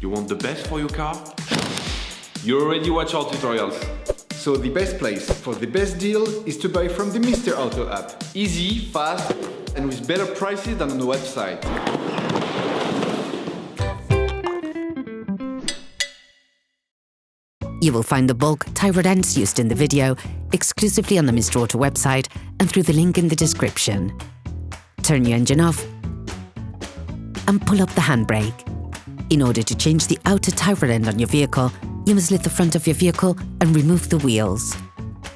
You want the best for your car? You already watch our tutorials. So the best place for the best deal is to buy from the Mr. Auto app. Easy, fast, and with better prices than on the website. You will find the bulk tie rod ends used in the video exclusively on the Mr. Auto website and through the link in the description. Turn your engine off and pull up the handbrake. In order to change the outer tie rod end on your vehicle, you must lift the front of your vehicle and remove the wheels.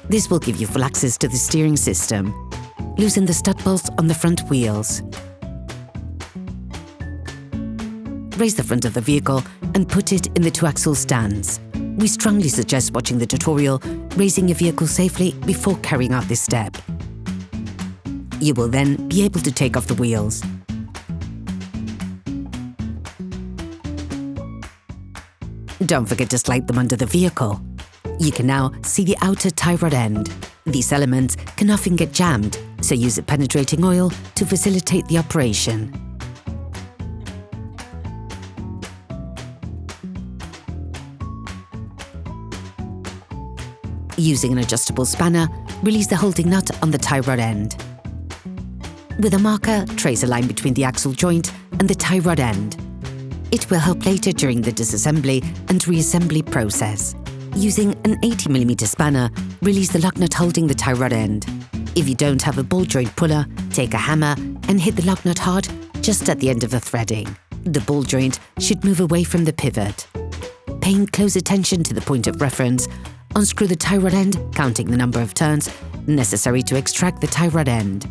This will give you full access to the steering system. Loosen the stud bolts on the front wheels. Raise the front of the vehicle and put it in the two-axle stands. We strongly suggest watching the tutorial, raising your vehicle safely before carrying out this step. You will then be able to take off the wheels. Don't forget to slide them under the vehicle. You can now see the outer tie rod end. These elements can often get jammed, so use a penetrating oil to facilitate the operation. Using an adjustable spanner, release the holding nut on the tie rod end. With a marker, trace a line between the axle joint and the tie rod end. It will help later during the disassembly and reassembly process. Using an 80mm spanner, release the lock nut holding the tie rod end. If you don't have a ball joint puller, take a hammer and hit the lock nut hard just at the end of the threading. The ball joint should move away from the pivot. Paying close attention to the point of reference, unscrew the tie rod end, counting the number of turns necessary to extract the tie rod end.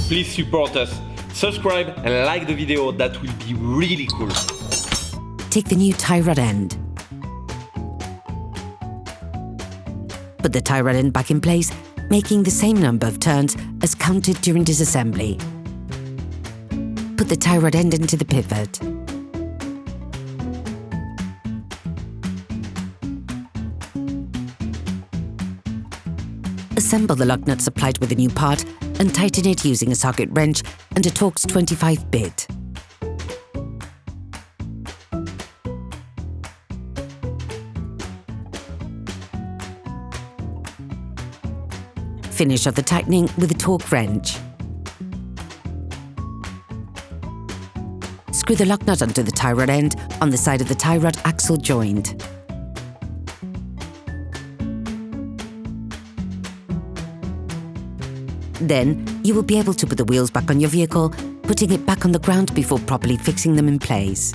Please support us. Subscribe and like the video, that will be really cool. Take the new tie rod end. Put the tie rod end back in place, making the same number of turns as counted during disassembly. Put the tie rod end into the pivot. Assemble the lock nut supplied with the new part and tighten it using a socket wrench and a Torx T25 bit. Finish off the tightening with a torque wrench. Screw the lock nut onto the tie rod end on the side of the tie rod axle joint. Then, you will be able to put the wheels back on your vehicle, putting it back on the ground before properly fixing them in place.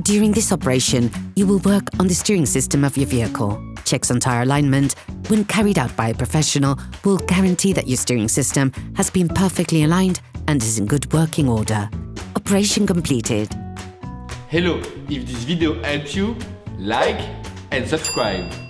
During this operation, you will work on the steering system of your vehicle. Checks on tyre alignment, when carried out by a professional, will guarantee that your steering system has been perfectly aligned and is in good working order. Operation completed. Hello, if this video helped you, like and subscribe.